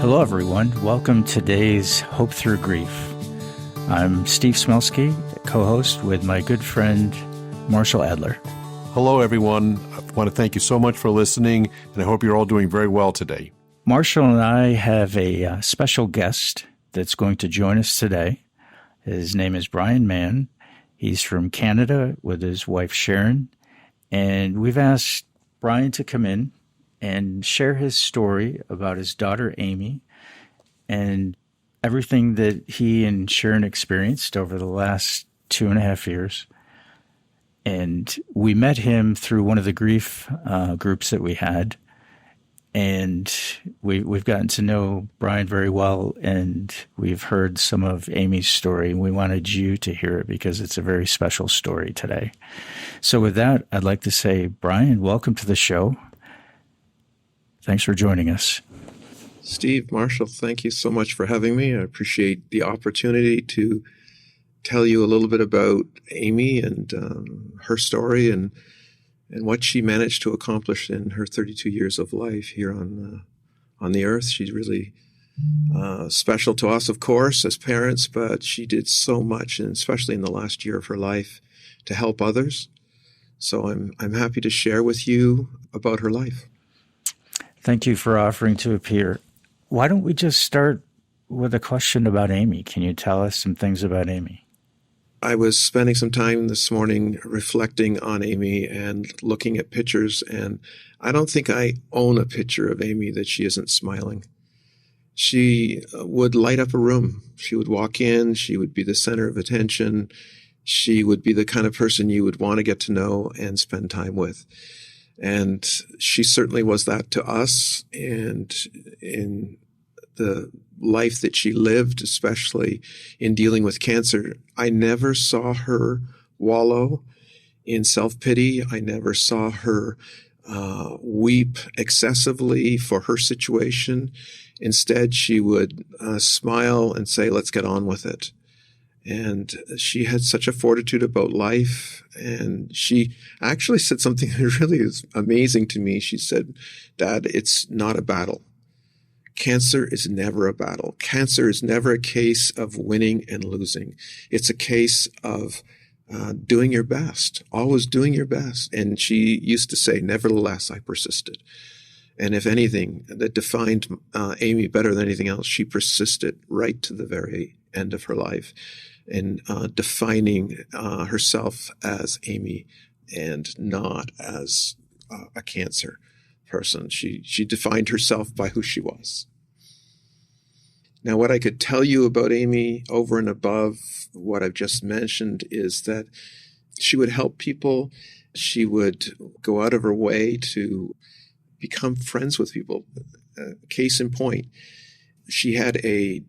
Hello, everyone. Welcome to today's Hope Thru Grief. I'm Steve Smelski, co-host with my good friend, Marshall Adler. Hello, everyone. I want to thank you so much for listening, and I hope you're all doing very well today. Marshall and I have a special guest that's going to join us today. His name is Brian Mahon. He's from Canada with his wife, Sharon, and we've asked Brian to come in and share his story about his daughter, Amy, and everything that he and Sharon experienced over the last 2.5 years. And we met him through one of the grief groups that we had, and we've gotten to know Brian very well, and we've heard some of Amy's story, and we wanted you to hear it because it's a very special story today. So with that, I'd like to say, Brian, welcome to the show. Thanks for joining us. Steve, Marshall, thank you so much for having me. I appreciate the opportunity to tell you a little bit about Amy and her story and what she managed to accomplish in her 32 years of life here on the earth. She's really special to us, of course, as parents, but she did so much, and especially in the last year of her life, to help others. So I'm happy to share with you about her life. Thank you for offering to appear. Why don't we just start with a question about Amy? Can you tell us some things about Amy? I was spending some time this morning reflecting on Amy and looking at pictures, and I don't think I own a picture of Amy that she isn't smiling. She would light up a room. She would walk in. She would be the center of attention. She would be the kind of person you would want to get to know and spend time with. And she certainly was that to us, and in the life that she lived, especially in dealing with cancer, I never saw her wallow in self-pity. I never saw her weep excessively for her situation. Instead, she would smile and say, let's get on with it. And she had such a fortitude about life. And she actually said something that really is amazing to me. She said, Dad, it's not a battle. Cancer is never a battle. Cancer is never a case of winning and losing. It's a case of doing your best, always doing your best. And she used to say, nevertheless, I persisted. And if anything that defined Amy better than anything else, she persisted right to the very end of her life in defining herself as Amy and not as a cancer person. She defined herself by who she was. Now, what I could tell you about Amy over and above what I've just mentioned is that she would help people. She would go out of her way to become friends with people. Case in point, she had a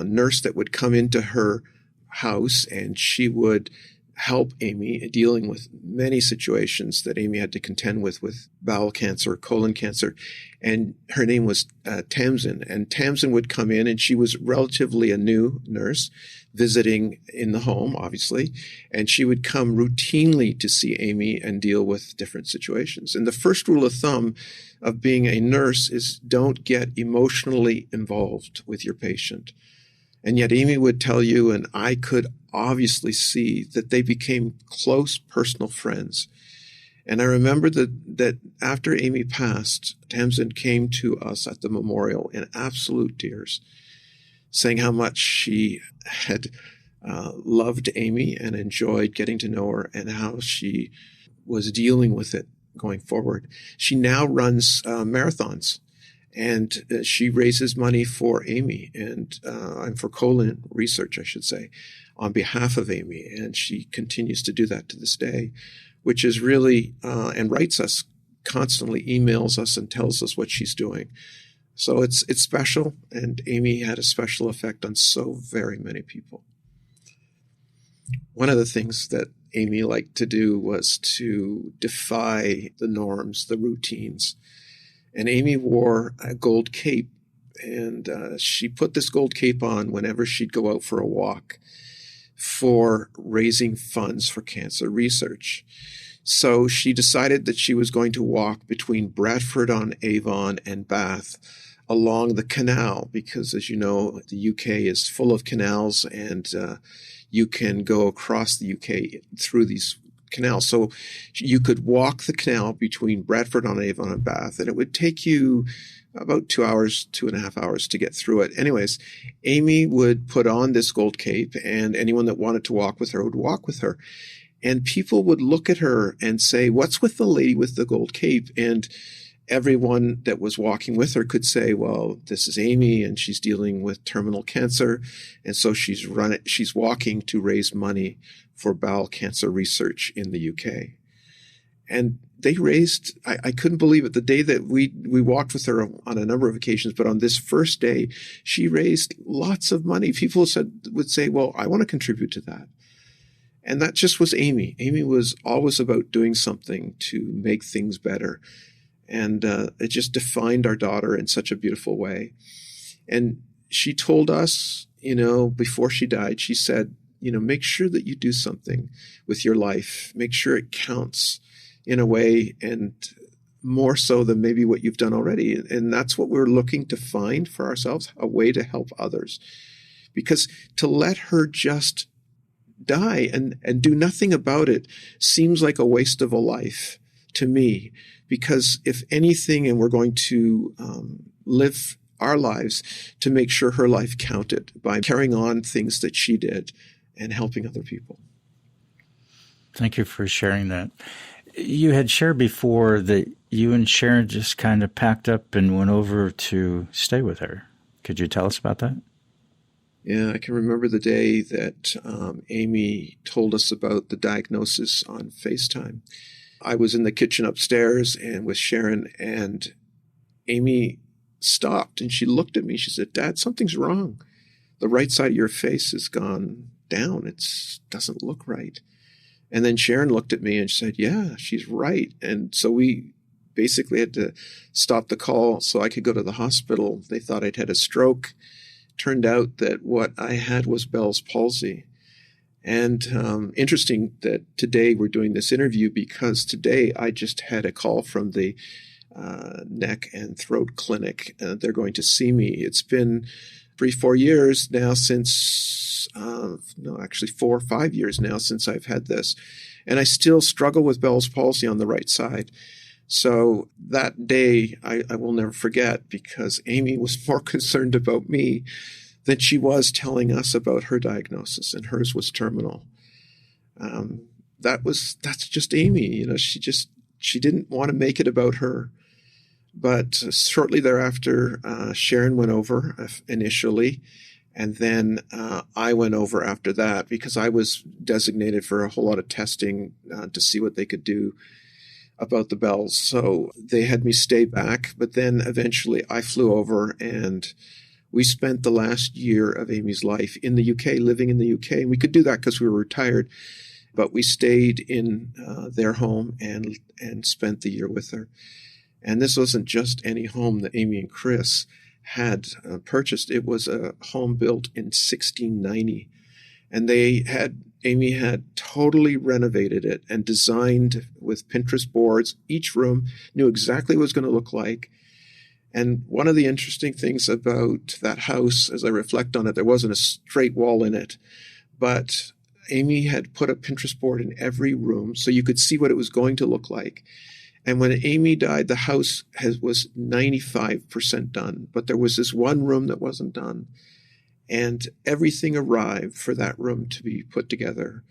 nurse that would come into her house, and she would help Amy dealing with many situations that Amy had to contend with bowel cancer, colon cancer. And her name was Tamsin. And Tamsin would come in, and she was relatively a new nurse visiting in the home, obviously. And she would come routinely to see Amy and deal with different situations. And the first rule of thumb of being a nurse is don't get emotionally involved with your patient. And yet Amy would tell you, and I could obviously see that they became close personal friends. And I remember that after Amy passed, Tamsin came to us at the memorial in absolute tears, saying how much she had loved Amy and enjoyed getting to know her and how she was dealing with it going forward. She now runs marathons. And she raises money for Amy and for colon research, I should say, on behalf of Amy. And she continues to do that to this day, which is really, and writes us constantly, emails us and tells us what she's doing. So it's special. And Amy had a special effect on so very many people. One of the things that Amy liked to do was to defy the norms, the routines. And Amy wore a gold cape, and she put this gold cape on whenever she'd go out for a walk for raising funds for cancer research. So she decided that she was going to walk between Bradford-on-Avon and Bath along the canal, because, as you know, the UK is full of canals, and you can go across the UK through these canals. So you could walk the canal between Bradford-on-Avon and Bath, and it would take you about 2 hours, 2.5 hours to get through it. Anyways, Amy would put on this gold cape, and anyone that wanted to walk with her would walk with her. And people would look at her and say, "What's with the lady with the gold cape?" And everyone that was walking with her could say, "Well, this is Amy, and she's dealing with terminal cancer, and so she's walking to raise money for bowel cancer research in the UK." And they raised, I couldn't believe it, the day that we walked with her on a number of occasions, but on this first day, she raised lots of money. People would say, "Well, I want to contribute to that." And that just was Amy. Amy was always about doing something to make things better. And it just defined our daughter in such a beautiful way. And she told us, before she died, she said, make sure that you do something with your life. Make sure it counts in a way, and more so than maybe what you've done already. And that's what we're looking to find for ourselves, a way to help others. Because to let her just die and do nothing about it seems like a waste of a life to me. Because if anything, and we're going to live our lives to make sure her life counted by carrying on things that she did and helping other people. Thank you for sharing that. You had shared before that you and Sharon just kind of packed up and went over to stay with her. Could you tell us about that? Yeah, I can remember the day that Amy told us about the diagnosis on FaceTime. I was in the kitchen upstairs and with Sharon, and Amy stopped and she looked at me. She said, "Dad, something's wrong. The right side of your face has gone down. It doesn't look right." And then Sharon looked at me and she said, "Yeah, she's right." And so we basically had to stop the call so I could go to the hospital. They thought I'd had a stroke. Turned out that what I had was Bell's palsy. And interesting that today we're doing this interview, because today I just had a call from the neck and throat clinic. They're going to see me. It's been 3-4 years now since, 4 or 5 years now since I've had this. And I still struggle with Bell's palsy on the right side. So that day I will never forget, because Amy was more concerned about me than she was telling us about her diagnosis, and hers was terminal. That's just Amy. She didn't want to make it about her. But shortly thereafter, Sharon went over initially, and then I went over after that, because I was designated for a whole lot of testing to see what they could do about the bells. So they had me stay back, but then eventually I flew over, and we spent the last year of Amy's life in the UK, living in the UK. And we could do that because we were retired, but we stayed in their home and spent the year with her. And this wasn't just any home that Amy and Chris had purchased. It was a home built in 1690. And Amy had totally renovated it and designed with Pinterest boards. Each room knew exactly what it was going to look like. And one of the interesting things about that house, as I reflect on it, there wasn't a straight wall in it, but Amy had put a Pinterest board in every room so you could see what it was going to look like. And when Amy died, the house was 95% done, but there was this one room that wasn't done. And everything arrived for that room to be put together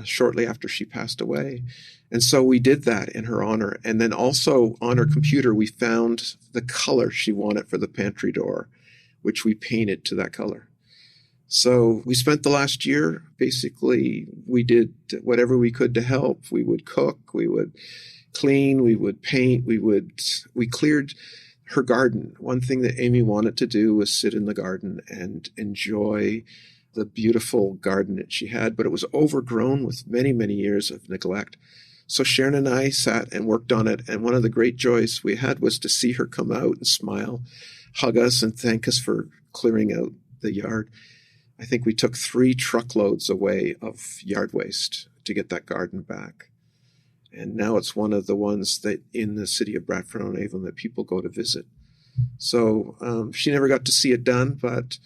shortly after she passed away. And so we did that in her honor. And then also on her computer, we found the color she wanted for the pantry door, which we painted to that color. So we spent the last year, basically, we did whatever we could to help. We would cook, we would clean, we would paint, we cleared her garden. One thing that Amy wanted to do was sit in the garden and enjoy the beautiful garden that she had, but it was overgrown with many, many years of neglect. So Sharon and I sat and worked on it, and one of the great joys we had was to see her come out and smile, hug us, and thank us for clearing out the yard. I think we took 3 truckloads away of yard waste to get that garden back. And now it's one of the ones that in the city of Bradford-on-Avon that people go to visit. So she never got to see it done, but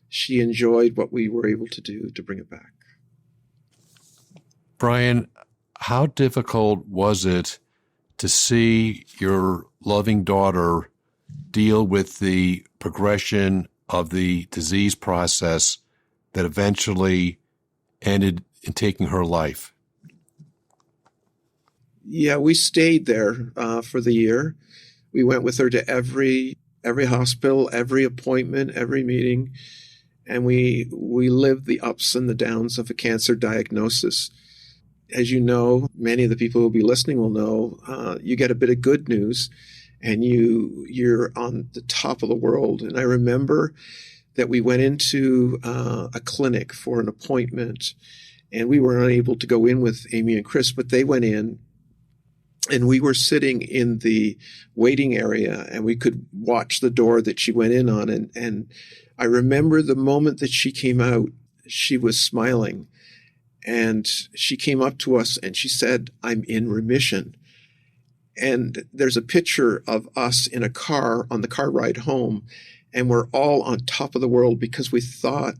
she enjoyed what we were able to do to bring it back. Brian, how difficult was it to see your loving daughter deal with the progression of the disease process that eventually ended in taking her life? Yeah, we stayed there for the year. We went with her to every hospital, every appointment, every meeting, and we lived the ups and the downs of a cancer diagnosis. As you know, many of the people who will be listening will know, you get a bit of good news, and you're on the top of the world. And I remember that we went into a clinic for an appointment, and we were unable to go in with Amy and Chris, but they went in. And we were sitting in the waiting area, and we could watch the door that she went in on. And I remember the moment that she came out, she was smiling. And she came up to us and she said, "I'm in remission." And there's a picture of us in a car on the car ride home, and we're all on top of the world because we thought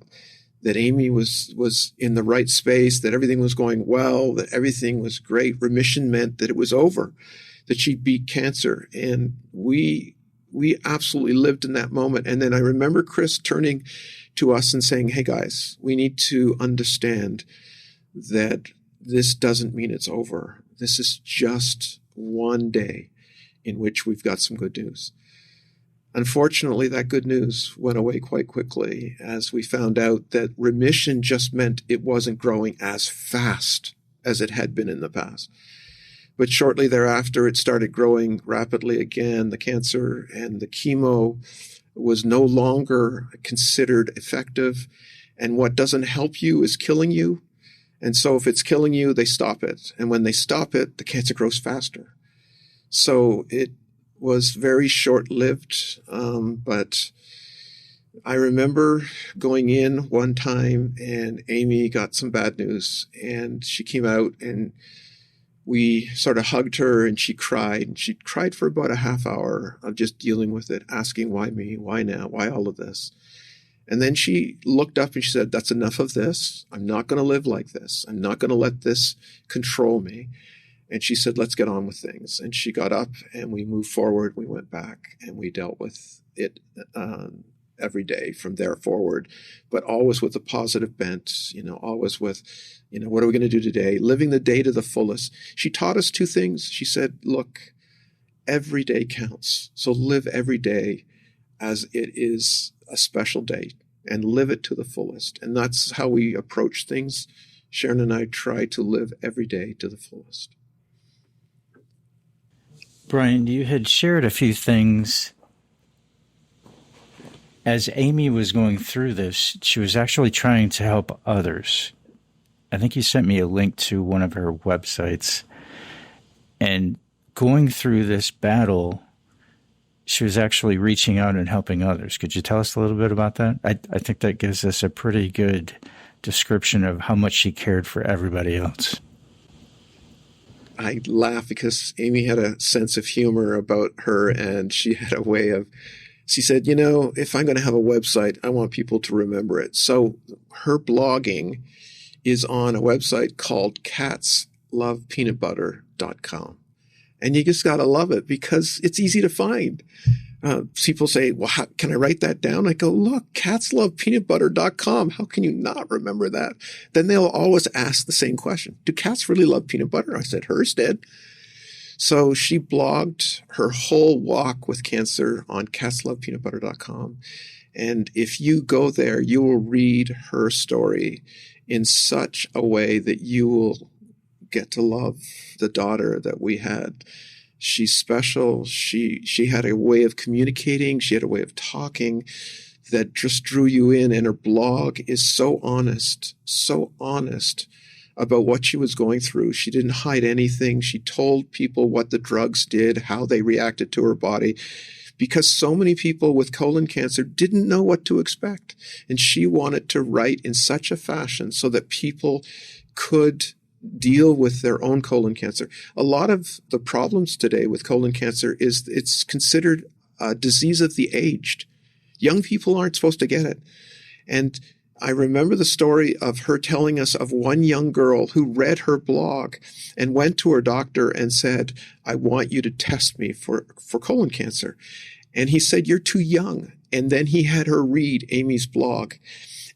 that Amy was in the right space, that everything was going well, that everything was great. Remission meant that it was over, that she beat cancer. And we absolutely lived in that moment. And then I remember Chris turning to us and saying, "Hey guys, we need to understand that this doesn't mean it's over. This is just one day in which we've got some good news." Unfortunately, that good news went away quite quickly as we found out that remission just meant it wasn't growing as fast as it had been in the past. But shortly thereafter, it started growing rapidly again. The cancer and the chemo was no longer considered effective. And what doesn't help you is killing you. And so if it's killing you, they stop it. And when they stop it, the cancer grows faster. So it was very short-lived, but I remember going in one time and Amy got some bad news, and she came out and we sort of hugged her and she cried. And she cried for about a half hour of just dealing with it, asking, "Why me? Why now? Why all of this?" And then she looked up and she said, "That's enough of this. I'm not going to live like this. I'm not going to let this control me." And she said, "Let's get on with things." And she got up and we moved forward. We went back and we dealt with it every day from there forward, but always with a positive bent, always with, what are we going to do today? Living the day to the fullest. She taught us two things. She said, look, every day counts. So live every day as it is a special day and live it to the fullest. And that's how we approach things. Sharon and I try to live every day to the fullest. Brian, you had shared a few things. As Amy was going through this, she was actually trying to help others. I think you sent me a link to one of her websites. And going through this battle, she was actually reaching out and helping others. Could you tell us a little bit about that? I think that gives us a pretty good description of how much she cared for everybody else. I laugh because Amy had a sense of humor about her, and she had a way of, she said, if I'm going to have a website, I want people to remember it. So her blogging is on a website called catslovepeanutbutter.com. And you just got to love it because it's easy to find. People say, well, how can I write that down? I go, look, catslovepeanutbutter.com. How can you not remember that? Then they'll always ask the same question. Do cats really love peanut butter? I said, hers did. So she blogged her whole walk with cancer on catslovepeanutbutter.com. And if you go there, you will read her story in such a way that you will get to love the daughter that we had. She's special. She had a way of communicating. She had a way of talking that just drew you in. And her blog is so honest about what she was going through. She didn't hide anything. She told people what the drugs did, how they reacted to her body, because so many people with colon cancer didn't know what to expect. And she wanted to write in such a fashion so that people could deal with their own colon cancer. A lot of the problems today with colon cancer is it's considered a disease of the aged. Young people aren't supposed to get it. And I remember the story of her telling us of one young girl who read her blog and went to her doctor and said, I want you to test me for colon cancer. And he said, you're too young. And then he had her read Amy's blog.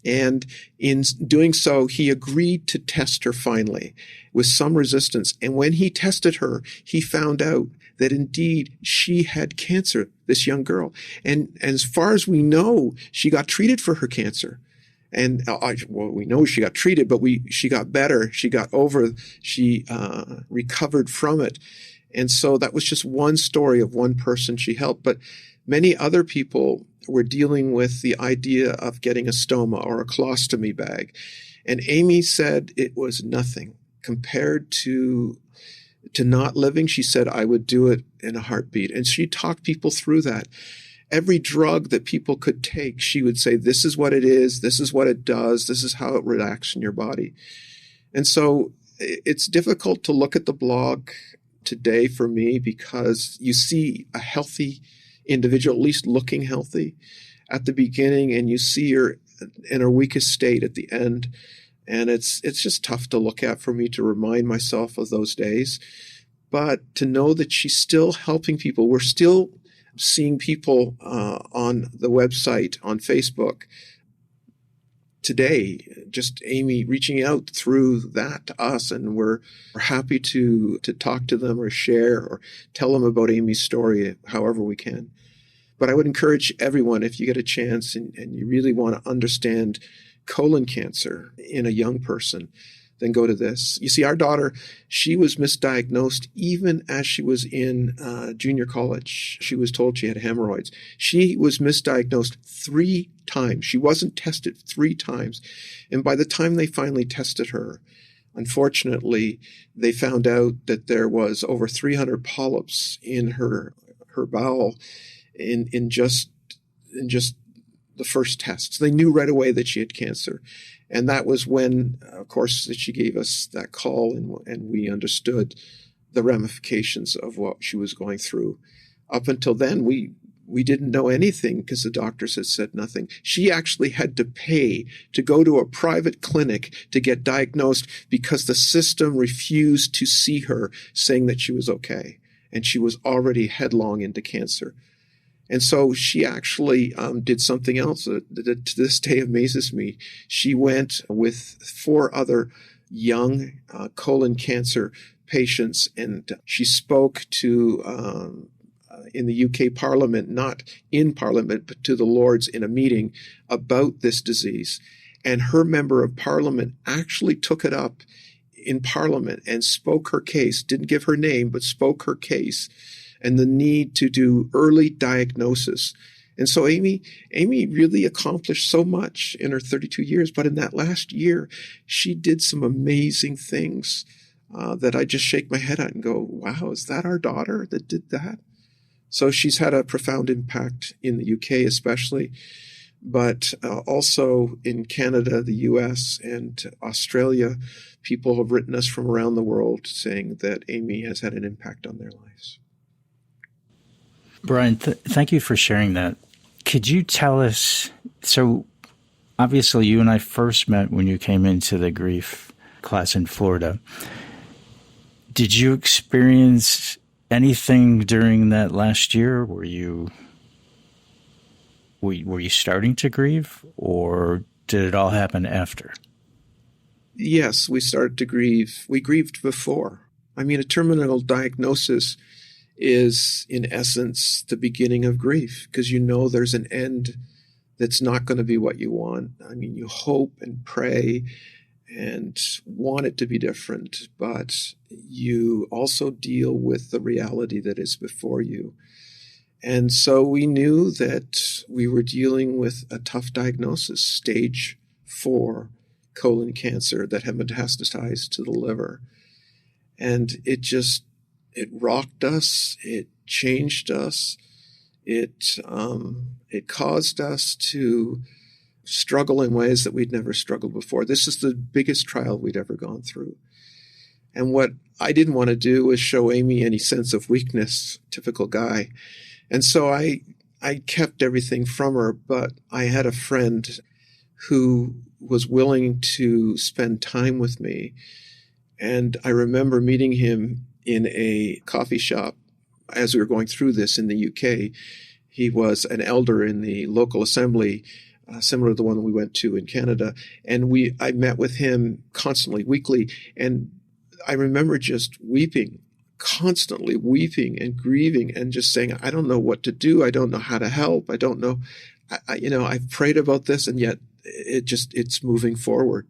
And in doing so, he agreed to test her finally with some resistance. And when he tested her, he found out that indeed she had cancer, this young girl. And as far as we know, she got treated for her cancer. And we know she got treated, but she got better. She got over, she recovered from it. And so that was just one story of one person she helped. But many other people were dealing with the idea of getting a stoma or a colostomy bag. And Amy said it was nothing compared to not living. She said, I would do it in a heartbeat. And she talked people through that. Every drug that people could take, she would say, this is what it is, this is what it does, this is how it reacts in your body. And so it's difficult to look at the blog today for me because you see a healthy individual, at least looking healthy at the beginning, and you see her in her weakest state at the end. And it's just tough to look at for me to remind myself of those days. But to know that she's still helping people, we're still seeing people on the website, on Facebook today, just Amy reaching out through that to us, and we're happy to talk to them or share or tell them about Amy's story however we can. But I would encourage everyone, if you get a chance and you really want to understand colon cancer in a young person, then go to this. You see, our daughter, she was misdiagnosed even as she was in junior college. She was told she had hemorrhoids. She was misdiagnosed 3 times. She wasn't tested 3 times. And by the time they finally tested her, unfortunately, they found out that there was over 300 polyps in her bowel in just the first tests. They knew right away that she had cancer. And that was when, of course, that she gave us that call and we understood the ramifications of what she was going through. Up until then, we didn't know anything because the doctors had said nothing. She actually had to pay to go to a private clinic to get diagnosed because the system refused to see her, saying that she was okay. And she was already headlong into cancer. And so she actually did something else that to this day amazes me. She went with 4 other young colon cancer patients, and she spoke to in the UK Parliament, not in Parliament, but to the Lords in a meeting about this disease. And her member of Parliament actually took it up in Parliament and spoke her case, didn't give her name, but spoke her case, and the need to do early diagnosis. And so Amy really accomplished so much in her 32 years, but in that last year, she did some amazing things that I just shake my head at and go, wow, is that our daughter that did that? So she's had a profound impact in the UK especially, but also in Canada, the US, and Australia. People have written us from around the world saying that Amy has had an impact on their lives. Brian, thank you for sharing that. Could you tell us, so obviously you and I first met when you came into the grief class in Florida. Did you experience anything during that last year? Were you starting to grieve, or did it all happen after? Yes, we started to grieve. We grieved before. I mean, a terminal diagnosis is, in essence, the beginning of grief, because you know there's an end that's not going to be what you want. I mean, you hope and pray and want it to be different, but you also deal with the reality that is before you. And so we knew that we were dealing with a tough diagnosis, stage 4 colon cancer that had metastasized to the liver. And it rocked us. It changed us. It caused us to struggle in ways that we'd never struggled before. This is the biggest trial we'd ever gone through. And what I didn't want to do was show Amy any sense of weakness, typical guy. And so I kept everything from her, but I had a friend who was willing to spend time with me. And I remember meeting him in a coffee shop as we were going through this in the UK. He was an elder in the local assembly, similar to the one we went to in Canada. And I met with him constantly, weekly. And I remember just weeping, constantly weeping and grieving and just saying, I don't know what to do. I don't know how to help. I don't know. I've prayed about this, and yet it's moving forward.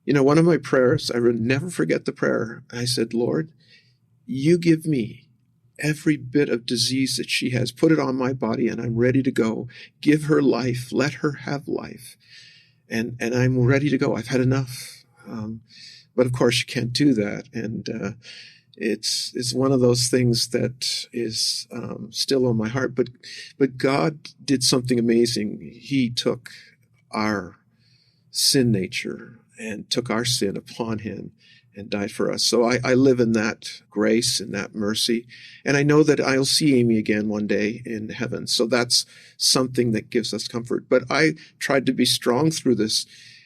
One of my prayers, I will never forget the prayer. I said, Lord, you give me every bit of disease that she has, put it on my body, and I'm ready to go. Give her life. Let her have life. And I'm ready to go. I've had enough. But of course, you can't do that. And it's one of those things that is still on my heart. But God did something amazing. He took our sin nature and took our sin upon him and died for us. So I live in that grace and that mercy. And I know that I'll see Amy again one day in heaven. So that's something that gives us comfort. But I tried to be strong through this.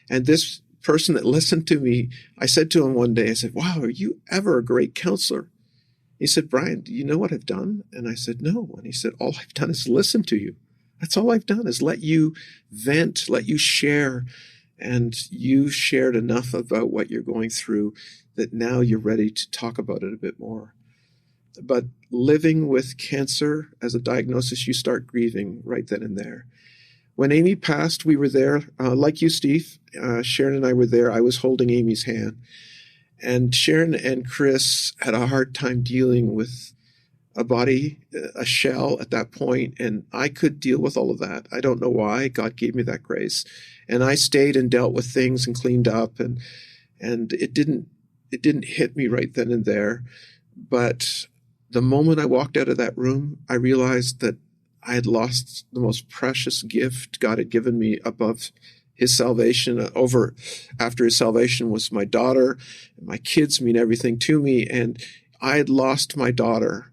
And this person that listened to me, I said to him one day, I said, wow, are you ever a great counselor? He said, Brian, do you know what I've done? And I said, no. And he said, all I've done is listen to you. That's all I've done, is let you vent, let you share. And you shared enough about what you're going through that now you're ready to talk about it a bit more. But living with cancer as a diagnosis, you start grieving right then and there. When Amy passed, we were there, like you, Steve. Sharon and I were there. I was holding Amy's hand. And Sharon and Chris had a hard time dealing with a body, a shell at that point, and I could deal with all of that. I don't know why. God gave me that grace. And I stayed and dealt with things and cleaned up, and it didn't hit me right then and there. But the moment I walked out of that room, I realized that I had lost the most precious gift God had given me above his salvation. After his salvation was my daughter. My kids mean everything to me, and I had lost my daughter,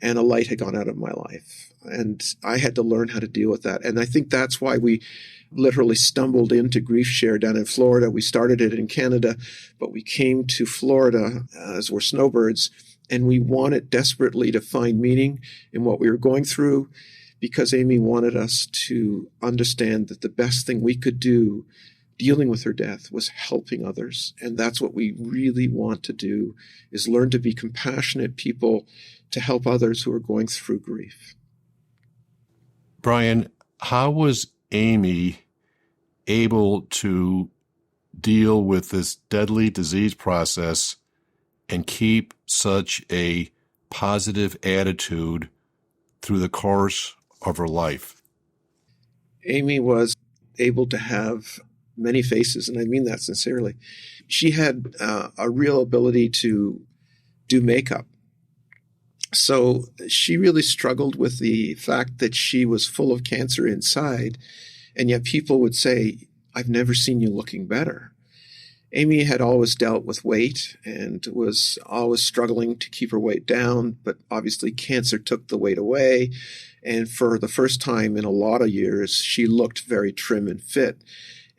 and a light had gone out of my life. And I had to learn how to deal with that. And I think that's why we literally stumbled into Grief Share down in Florida. We started it in Canada, but we came to Florida as we're snowbirds, and we wanted desperately to find meaning in what we were going through, because Amy wanted us to understand that the best thing we could do dealing with her death was helping others. And that's what we really want to do, is learn to be compassionate people to help others who are going through grief. Brian, how was Amy able to deal with this deadly disease process and keep such a positive attitude through the course of her life? Amy was able to have many faces, and I mean that sincerely. She had a real ability to do makeup. So she really struggled with the fact that she was full of cancer inside, and yet people would say, I've never seen you looking better. Amy had always dealt with weight and was always struggling to keep her weight down, but obviously cancer took the weight away. And for the first time in a lot of years, she looked very trim and fit.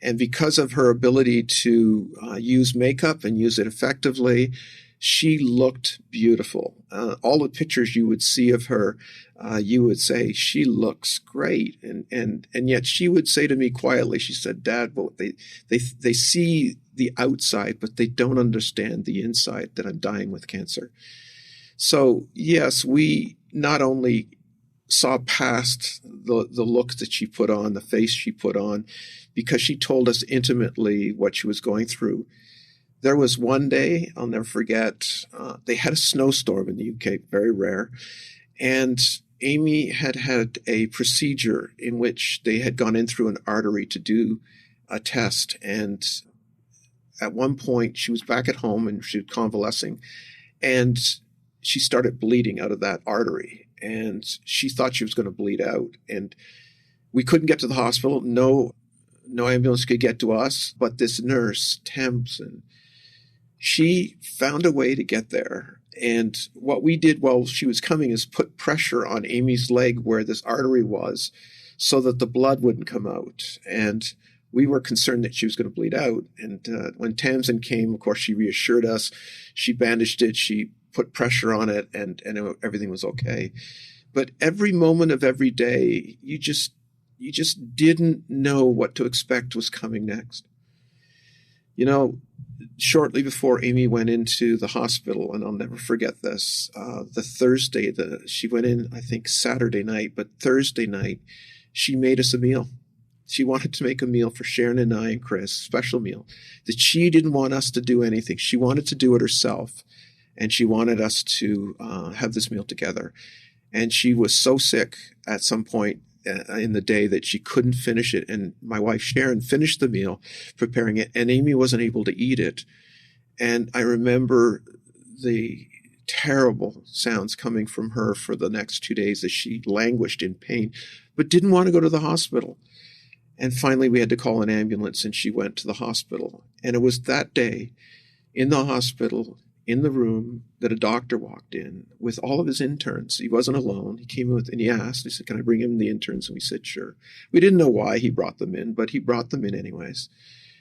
And because of her ability to use makeup and use it effectively, she looked beautiful. All the pictures you would see of her, you would say, she looks great. And yet she would say to me quietly, she said, Dad, but they see the outside, but they don't understand the inside, that I'm dying with cancer. So yes, we not only saw past the look that she put on, the face she put on, because she told us intimately what she was going through. There was one day, I'll never forget, they had a snowstorm in the UK, very rare, and Amy had had a procedure in which they had gone in through an artery to do a test, and at one point she was back at home and she was convalescing, and she started bleeding out of that artery, and she thought she was going to bleed out, and we couldn't get to the hospital. No ambulance could get to us, but this nurse, Tamsin, She found a way to get there. And what we did while she was coming is put pressure on Amy's leg where this artery was so that the blood wouldn't come out. And we were concerned that she was going to bleed out. And when Tamsin came, of course, she reassured us. She bandaged it. She put pressure on it, and everything was okay. But every moment of every day, you just didn't know what to expect was coming next. You know, shortly before Amy went into the hospital, and I'll never forget this, the Thursday, she went in, I think, Saturday night, but Thursday night, she made us a meal. She wanted to make a meal for Sharon and I and Chris, special meal, that she didn't want us to do anything. She wanted to do it herself, and she wanted us to have this meal together. And she was so sick at some point in the day that she couldn't finish it. And my wife, Sharon, finished the meal, preparing it, and Amy wasn't able to eat it. And I remember the terrible sounds coming from her for the next 2 days as she languished in pain, but didn't want to go to the hospital. And finally, we had to call an ambulance, and she went to the hospital. And it was that day in the hospital, in the room, that a doctor walked in with all of his interns. He wasn't alone. He came with, and he asked, he said, "Can I bring in the interns?" And we said, "Sure." We didn't know why he brought them in, but he brought them in anyways.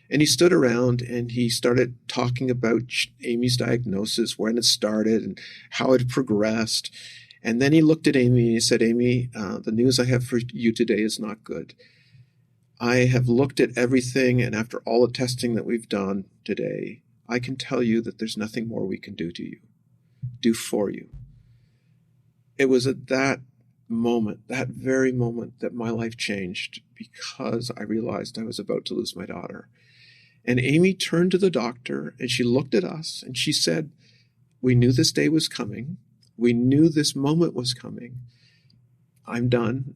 And he stood around and he started talking about Amy's diagnosis, when it started and how it progressed. And then he looked at Amy and he said, "Amy, the news I have for you today is not good. I have looked at everything, and after all the testing that we've done today, I can tell you that there's nothing more we can do for you." It was at that moment, that very moment, that my life changed, because I realized I was about to lose my daughter. And Amy turned to the doctor and she looked at us and she said, "We knew this day was coming. We knew this moment was coming. I'm done.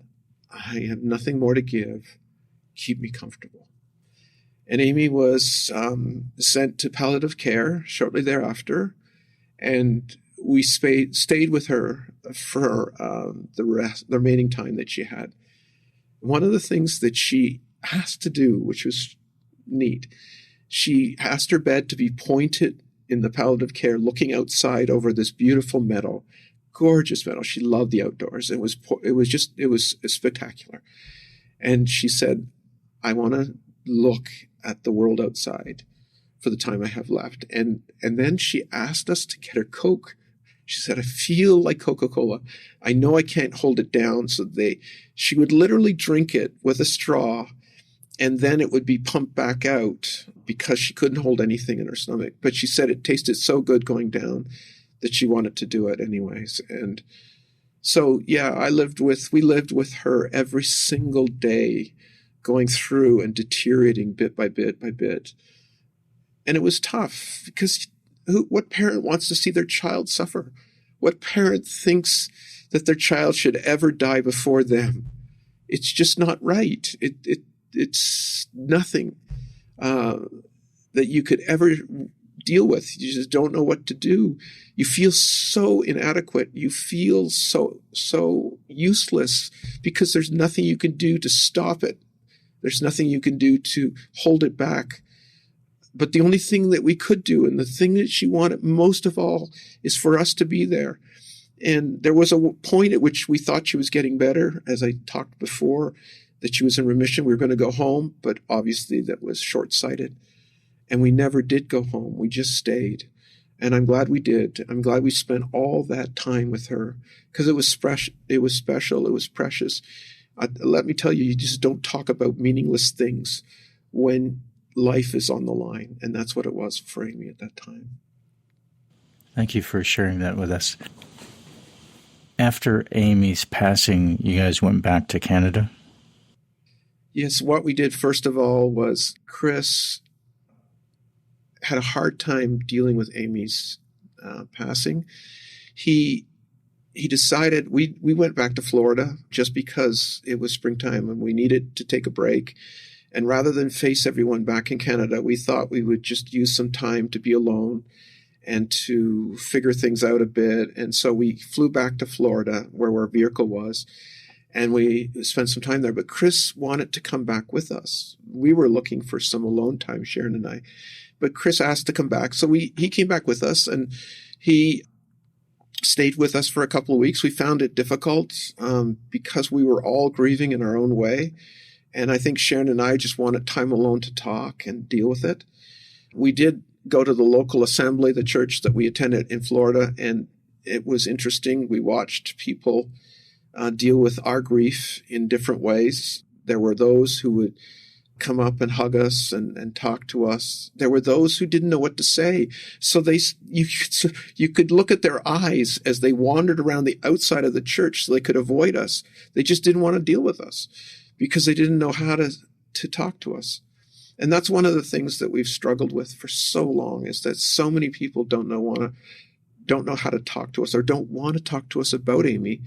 I have nothing more to give. Keep me comfortable." And Amy was sent to palliative care shortly thereafter, and we stayed with her for the remaining time that she had. One of the things that she asked to do, which was neat, she asked her bed to be pointed in the palliative care, looking outside over this beautiful meadow, gorgeous meadow. She loved the outdoors. It was spectacular. And she said, "I want to look at the world outside for the time I have left." And then she asked us to get her Coke. She said, "I feel like Coca-Cola. I know I can't hold it down." So she would literally drink it with a straw, and then it would be pumped back out because she couldn't hold anything in her stomach. But she said it tasted so good going down that she wanted to do it anyways. And so, yeah, we lived with her every single day, going through and deteriorating bit by bit by bit. And it was tough, because what parent wants to see their child suffer? What parent thinks that their child should ever die before them? It's just not right. It's nothing that you could ever deal with. You just don't know what to do. You feel so inadequate. You feel so useless, because there's nothing you can do to stop it. There's nothing you can do to hold it back. But the only thing that we could do, and the thing that she wanted most of all, is for us to be there. And there was a point at which we thought she was getting better, as I talked before, that she was in remission. We were going to go home, but obviously that was short-sighted. And we never did go home. We just stayed. And I'm glad we did. I'm glad we spent all that time with her, because it was special. It was precious. Let me tell you, you just don't talk about meaningless things when life is on the line. And that's what it was for Amy at that time. Thank you for sharing that with us. After Amy's passing, you guys went back to Canada? Yes, what we did first of all was Chris had a hard time dealing with Amy's passing. He decided, we went back to Florida just because it was springtime and we needed to take a break. And rather than face everyone back in Canada, we thought we would just use some time to be alone and to figure things out a bit. And so we flew back to Florida, where our vehicle was, and we spent some time there. But Chris wanted to come back with us. We were looking for some alone time, Sharon and I, but Chris asked to come back. So he came back with us, and he stayed with us for a couple of weeks. We found it difficult because we were all grieving in our own way. And I think Sharon and I just wanted time alone to talk and deal with it. We did go to the local assembly, the church that we attended in Florida, and it was interesting. We watched people deal with our grief in different ways. There were those who would come up and hug us and talk to us. There were those who didn't know what to say. So you could look at their eyes as they wandered around the outside of the church so they could avoid us. They just didn't want to deal with us because they didn't know how to talk to us. And that's one of the things that we've struggled with for so long, is that so many people don't know how to talk to us, or don't want to talk to us about Amy.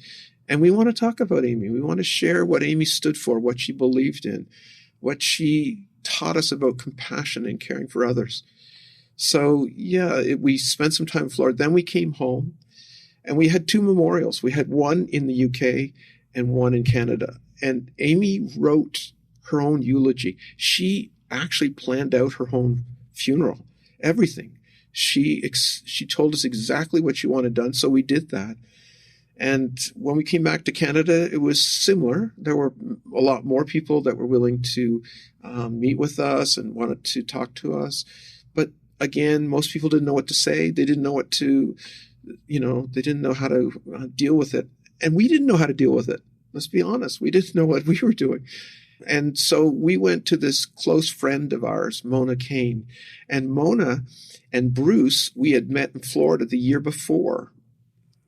And we want to talk about Amy. We want to share what Amy stood for, what she believed in, what she taught us about compassion and caring for others. So we spent some time in Florida. Then we came home, and we had 2 memorials. We had one in the UK and one in Canada. And Amy wrote her own eulogy. She actually planned out her own funeral, everything. She told us exactly what she wanted done, so we did that. And when we came back to Canada, it was similar. There were a lot more people that were willing to meet with us and wanted to talk to us. But again, most people didn't know what to say. They didn't know what to, they didn't know how to deal with it. And we didn't know how to deal with it. Let's be honest. We didn't know what we were doing. And so we went to this close friend of ours, Mona Kane. And Mona and Bruce, we had met in Florida the year before,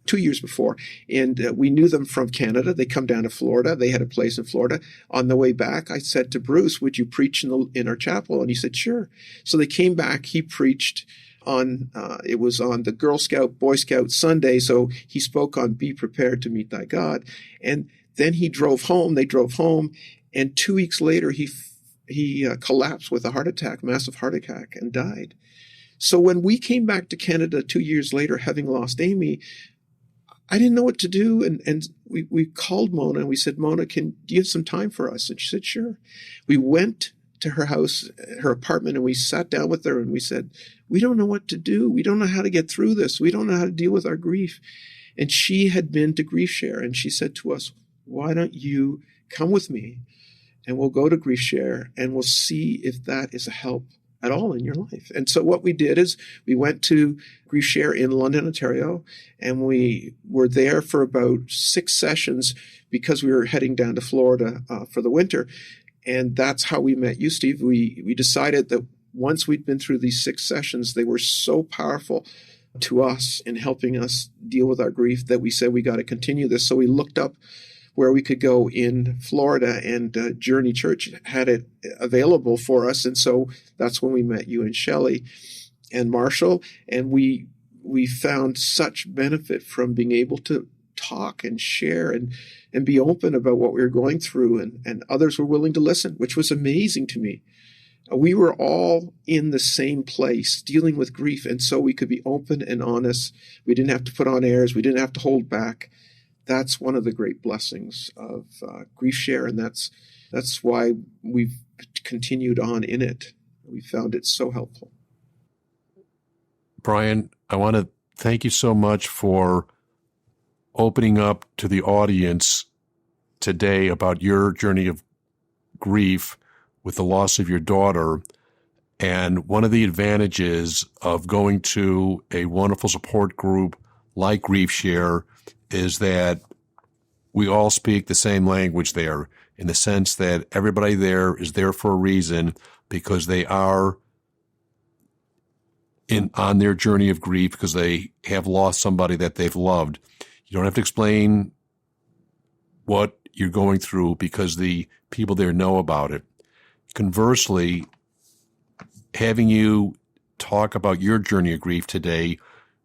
2 years before. And we knew them from Canada. They come down to Florida. They had a place in Florida. On the way back, I said to Bruce, would you preach in our chapel? And he said, sure. So they came back. He preached on, it was on the Girl Scout, Boy Scout Sunday. So he spoke on Be Prepared to Meet Thy God. And then he drove home. They drove home. And 2 weeks later, he collapsed with a massive heart attack, and died. So when we came back to Canada 2 years later, having lost Amy, I didn't know what to do. And we called Mona, and we said, Mona, do you have some time for us? And she said, sure. We went to her house, her apartment, and we sat down with her, and we said, we don't know what to do. We don't know how to get through this. We don't know how to deal with our grief. And she had been to Grief Share, and she said to us, why don't you come with me? And we'll go to Grief Share, and we'll see if that is a help at all in your life. And so what we did is we went to Grief Share in London, Ontario, and we were there for about 6 sessions because we were heading down to Florida for the winter. And that's how we met you, Steve. We decided that once we'd been through these 6 sessions, they were so powerful to us in helping us deal with our grief that we said we got to continue this. So we looked up where we could go in Florida, and Journey Church had it available for us. And so that's when we met you and Shelley and Marshall. And we found such benefit from being able to talk and share and be open about what we were going through. And others were willing to listen, which was amazing to me. We were all in the same place dealing with grief. And so we could be open and honest. We didn't have to put on airs. We didn't have to hold back. That's one of the great blessings of Grief Share, and that's why we've continued on in it. We found it so helpful. Brian, I want to thank you so much for opening up to the audience today about your journey of grief with the loss of your daughter. And one of the advantages of going to a wonderful support group like Grief Share is that we all speak the same language there, in the sense that everybody there is there for a reason, because they are on their journey of grief, because they have lost somebody that they've loved. You don't have to explain what you're going through, because the people there know about it. Conversely, having you talk about your journey of grief today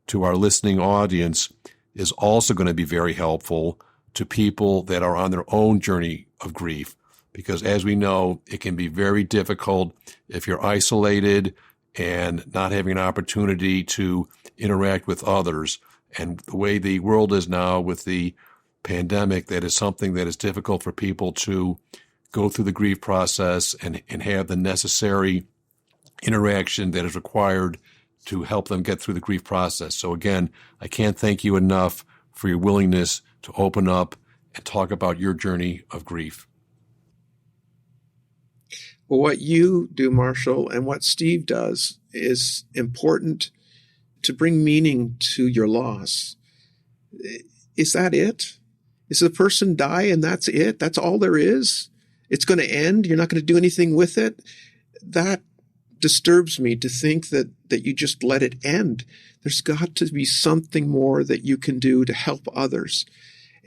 to our listening audience is also going to be very helpful to people that are on their own journey of grief. Because as we know, it can be very difficult if you're isolated and not having an opportunity to interact with others. And the way the world is now with the pandemic, that is something that is difficult for people to go through the grief process and have the necessary interaction that is required to help them get through the grief process. So again, I can't thank you enough for your willingness to open up and talk about your journey of grief. Well, what you do, Marshall, and what Steve does is important to bring meaning to your loss. Is that it? Is the person die and that's it? That's all there is? It's going to end? You're not going to do anything with it? That disturbs me, to think that you just let it end. There's got to be something more that you can do to help others.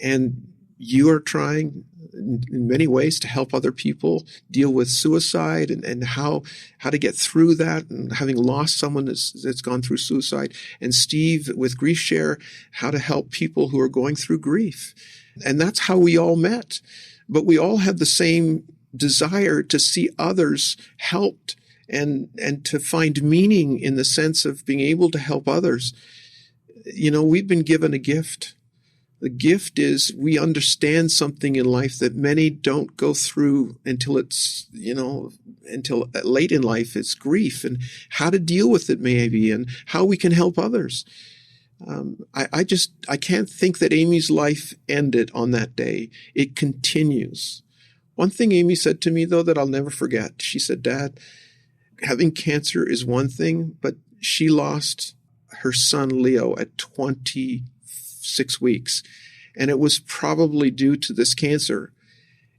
And you are trying in many ways to help other people deal with suicide and how to get through that, and having lost someone that's gone through suicide. And Steve with Grief Share, how to help people who are going through grief. And that's how we all met. But we all have the same desire to see others helped and to find meaning in the sense of being able to help others. You know, we've been given a gift. The gift is we understand something in life that many don't go through until until late in life. It's grief, and how to deal with it maybe, and how we can help others. I can't think that Amy's life ended on that day. It continues. One thing Amy said to me, though, that I'll never forget. She said, "Dad, having cancer is one thing, but she lost her son Leo at 26 weeks. And it was probably due to this cancer."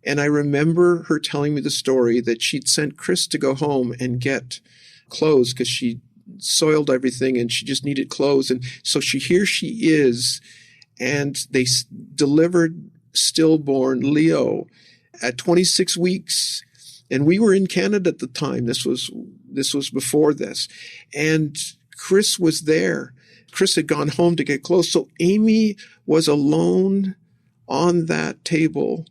And I remember her telling me the story that she'd sent Chris to go home and get clothes because she soiled everything and she just needed clothes. And so here she is, and they delivered stillborn Leo at 26 weeks. And we were in Canada at the time. This was before this. And Chris was there. Chris had gone home to get clothes. So Amy was alone on that table,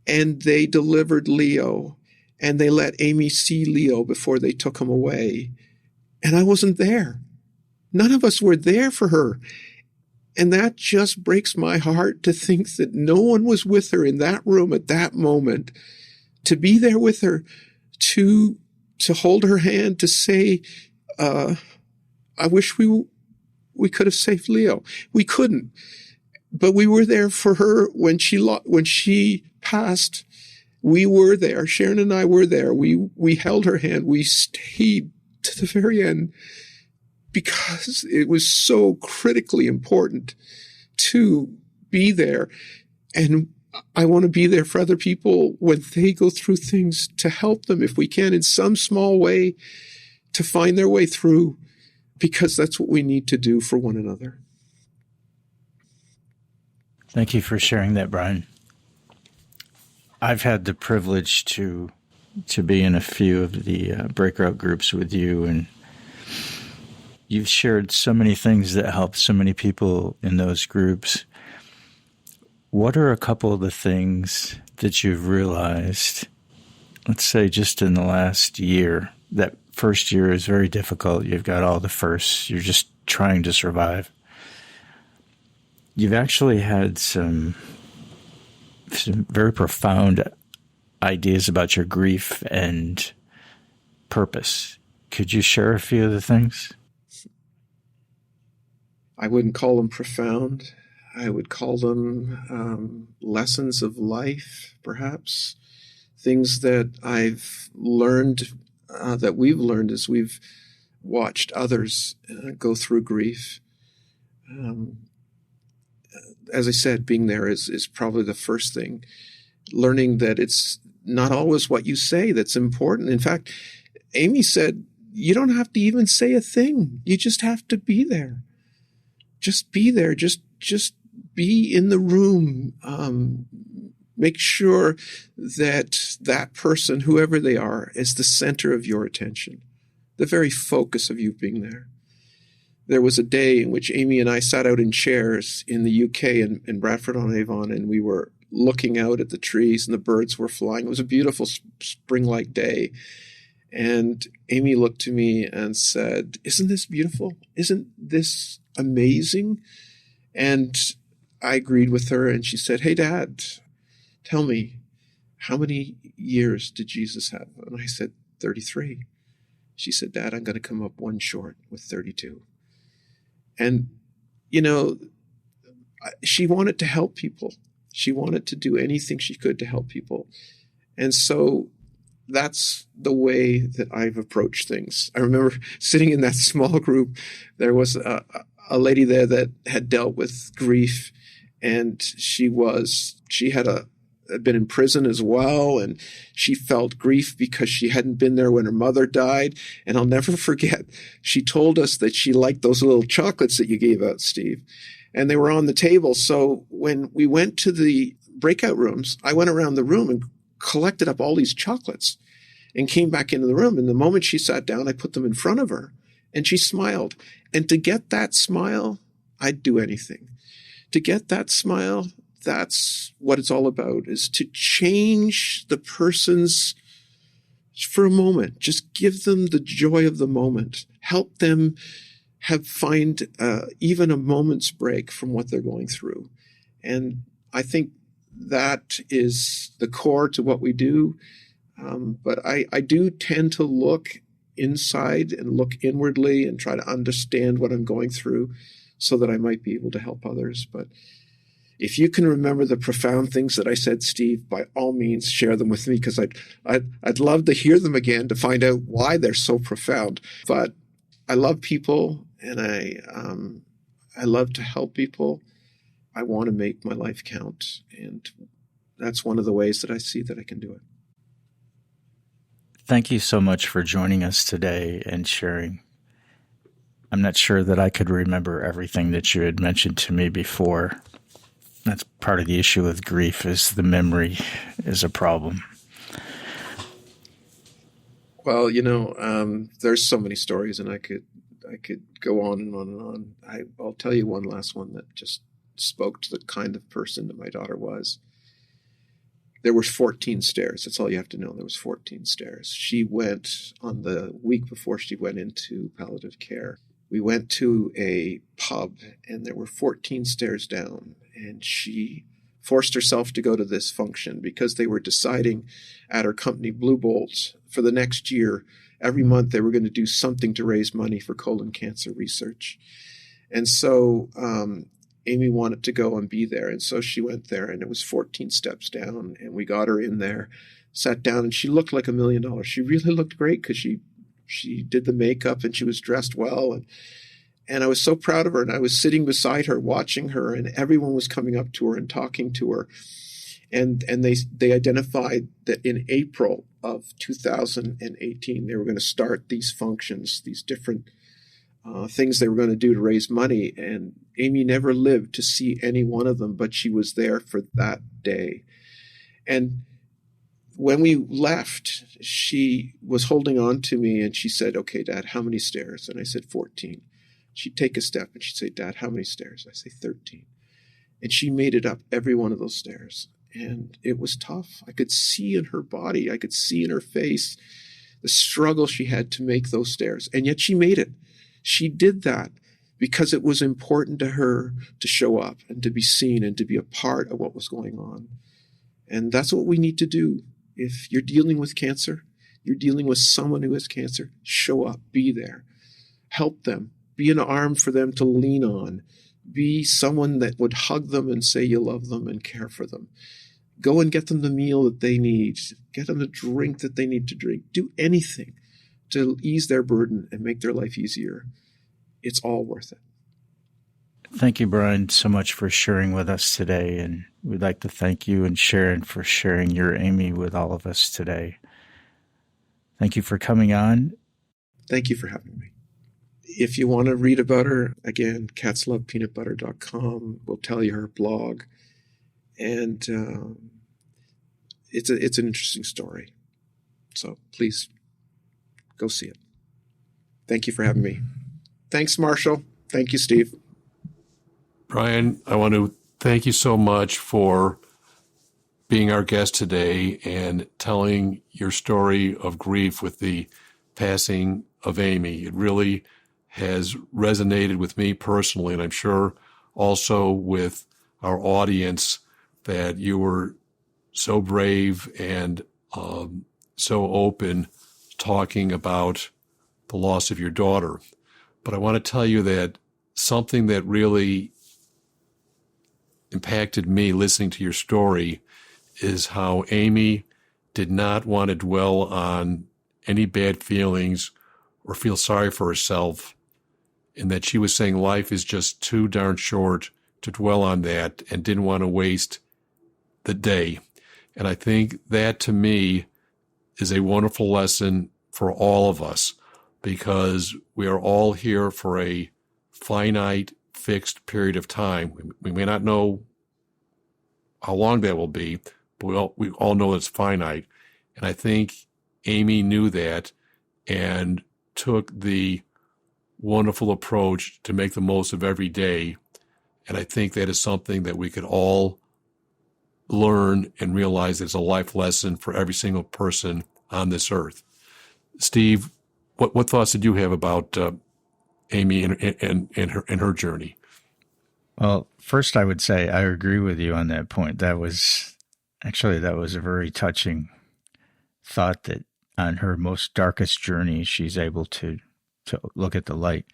and they delivered Leo, and they let Amy see Leo before they took him away. And I wasn't there. None of us were there for her. And that just breaks my heart, to think that no one was with her in that room at that moment, to be there with her, to hold her hand, to say, I wish we could have saved Leo. We couldn't, but we were there for her when she passed. We were there. Sharon and I were there. We held her hand. We stayed to the very end because it was so critically important to be there. And I want to be there for other people when they go through things, to help them if we can in some small way, to find their way through, because that's what we need to do for one another. Thank you for sharing that, Brian. I've had the privilege to be in a few of the breakout groups with you, and you've shared so many things that help so many people in those groups. What are a couple of the things that you've realized, let's say just in the last year? That first year is very difficult. You've got all the firsts. You're just trying to survive. You've actually had some very profound ideas about your grief and purpose. Could you share a few of the things? I wouldn't call them profound. I would call them lessons of life, perhaps. Things that I've learned, that we've learned as we've watched others go through grief. As I said, being there is probably the first thing. Learning that it's not always what you say that's important. In fact, Amy said, you don't have to even say a thing. You just have to be there. Just be there. Just be in the room. Make sure that person, whoever they are, is the center of your attention, the very focus of you being there. There was a day in which Amy and I sat out in chairs in the UK in Bradford-on-Avon, and we were looking out at the trees and the birds were flying. It was a beautiful spring-like day. And Amy looked to me and said, "Isn't this beautiful? Isn't this amazing?" And I agreed with her, and she said, "Hey, Dad, tell me, how many years did Jesus have?" And I said, 33. She said, Dad, I'm going to come up one short with 32. And, you know, she wanted to help people. She wanted to do anything she could to help people. And so that's the way that I've approached things. I remember sitting in that small group. There was a lady there that had dealt with grief, and she had been in prison as well, and she felt grief because she hadn't been there when her mother died. And I'll never forget, she told us that she liked those little chocolates that you gave out, Steve, and they were on the table. So when we went to the breakout rooms, I went around the room and collected up all these chocolates and came back into the room. And the moment she sat down, I put them in front of her, and she smiled. And to get that smile, I'd do anything. To get that smile, that's what it's all about, is to change the person's, for a moment, just give them the joy of the moment, help them find even a moment's break from what they're going through. And I think that is the core to what we do. But I do tend to look inside and look inwardly and try to understand what I'm going through so that I might be able to help others. But if you can remember the profound things that I said, Steve, by all means, share them with me, because I'd love to hear them again to find out why they're so profound. But I love people, and I love to help people. I want to make my life count, and that's one of the ways that I see that I can do it. Thank you so much for joining us today and sharing. I'm not sure that I could remember everything that you had mentioned to me before. That's part of the issue with grief, is the memory is a problem. Well, you know, there's so many stories, and I could go on and on and on. I'll tell you one last one that just spoke to the kind of person that my daughter was. There were 14 stairs. That's all you have to know. There was 14 stairs. She went on the week before she went into palliative care. We went to a pub, and there were 14 stairs down, and she forced herself to go to this function because they were deciding at her company, Blue Bolt, for the next year, every month they were going to do something to raise money for colon cancer research. And so Amy wanted to go and be there. And so she went there, and it was 14 steps down, and we got her in there, sat down, and she looked like $1 million. She really looked great because she did the makeup and she was dressed well. And I was so proud of her, and I was sitting beside her watching her, and everyone was coming up to her and talking to her. And they identified that in April of 2018, they were going to start these functions, these different things they were going to do to raise money. And Amy never lived to see any one of them, but she was there for that day. And when we left, she was holding on to me, and she said, "Okay, Dad, how many stairs?" And I said, 14. She'd take a step, and she'd say, "Dad, how many stairs?" I say, 13. And she made it up every one of those stairs. And it was tough. I could see in her body, I could see in her face the struggle she had to make those stairs. And yet she made it. She did that because it was important to her to show up and to be seen and to be a part of what was going on. And that's what we need to do. If you're dealing with cancer, you're dealing with someone who has cancer, show up, be there, help them, be an arm for them to lean on, be someone that would hug them and say you love them and care for them. Go and get them the meal that they need, get them the drink that they need to drink. Do anything to ease their burden and make their life easier. It's all worth it. Thank you, Brian, so much for sharing with us today. And we'd like to thank you and Sharon for sharing your Amy with all of us today. Thank you for coming on. Thank you for having me. If you want to read about her, again, catslovepeanutbutter.com will tell you her blog. And it's an interesting story. So please go see it. Thank you for having me. Thanks, Marshall. Thank you, Steve. Brian, I want to thank you so much for being our guest today and telling your story of grief with the passing of Amy. It really has resonated with me personally, and I'm sure also with our audience, that you were so brave and so open talking about the loss of your daughter. But I want to tell you that something that really impacted me listening to your story is how Amy did not want to dwell on any bad feelings or feel sorry for herself, and that she was saying life is just too darn short to dwell on that and didn't want to waste the day. And I think that, to me, is a wonderful lesson for all of us, because we are all here for a finite, fixed period of time. We may not know how long that will be, but we all know it's finite. And I think Amy knew that and took the wonderful approach to make the most of every day. And I think that is something that we could all learn and realize is a life lesson for every single person on this earth. Steve, what thoughts did you have about Amy and her journey? Well, first I would say I agree with you on that point. That was a very touching thought, that on her most darkest journey, she's able to look at the light.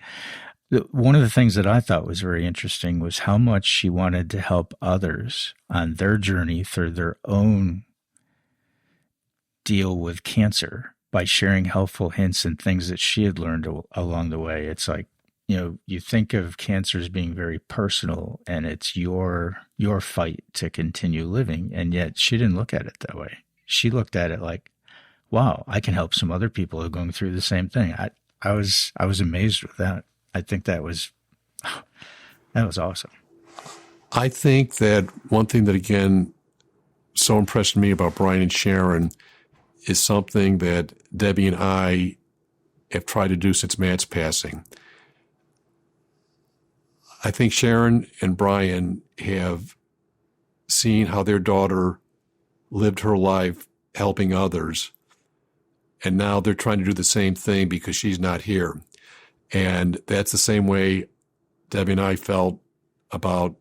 One of the things that I thought was very interesting was how much she wanted to help others on their journey through their own deal with cancer by sharing helpful hints and things that she had learned along the way. It's like, you think of cancer as being very personal, and it's your fight to continue living. And yet she didn't look at it that way. She looked at it like, wow, I can help some other people who are going through the same thing. I was amazed with that. I think that was awesome. I think that one thing that, again, so impressed me about Brian and Sharon is something that Debbie and I have tried to do since Matt's passing. I think Sharon and Brian have seen how their daughter lived her life helping others, and now they're trying to do the same thing because she's not here. And that's the same way Debbie and I felt about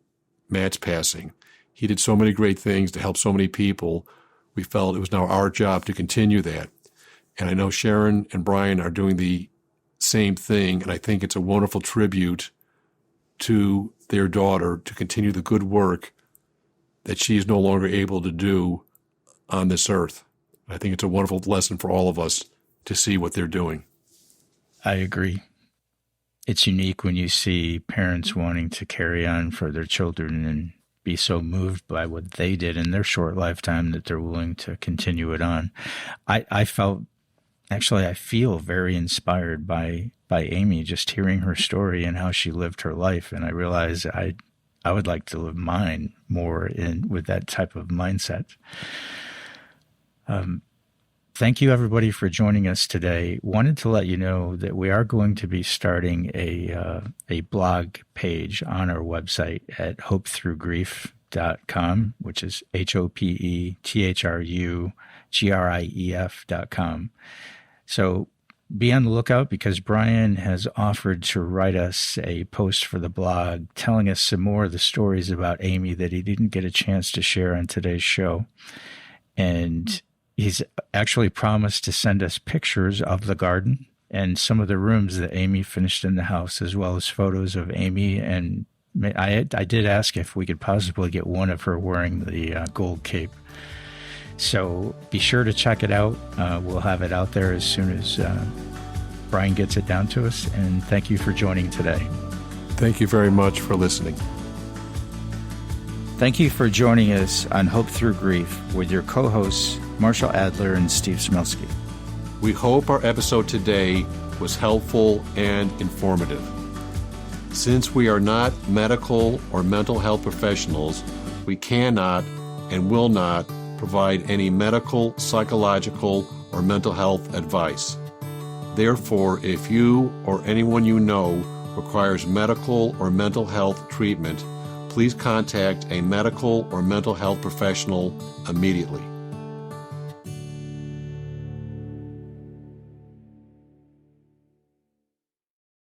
Matt's passing. He did so many great things to help so many people. We felt it was now our job to continue that. And I know Sharon and Brian are doing the same thing, and I think it's a wonderful tribute to their daughter to continue the good work that she is no longer able to do on this earth. I think it's a wonderful lesson for all of us to see what they're doing. I agree. It's unique when you see parents wanting to carry on for their children and be so moved by what they did in their short lifetime that they're willing to continue it on. I feel very inspired by Amy, just hearing her story and how she lived her life. And I realize I would like to live mine more with that type of mindset. Thank you, everybody, for joining us today. Wanted to let you know that we are going to be starting a blog page on our website at hopethrugrief.com, which is HOPETHRUGRIEF.com. So be on the lookout, because Brian has offered to write us a post for the blog telling us some more of the stories about Amy that he didn't get a chance to share on today's show. And he's actually promised to send us pictures of the garden and some of the rooms that Amy finished in the house, as well as photos of Amy. And I did ask if we could possibly get one of her wearing the gold cape. So be sure to check it out. We'll have it out there as soon as Brian gets it down to us. And thank you for joining today. Thank you very much for listening. Thank you for joining us on Hope Thru Grief with your co-hosts, Marshall Adler and Steve Smelski. We hope our episode today was helpful and informative. Since we are not medical or mental health professionals, we cannot and will not provide any medical, psychological, or mental health advice. Therefore, if you or anyone you know requires medical or mental health treatment, please contact a medical or mental health professional immediately.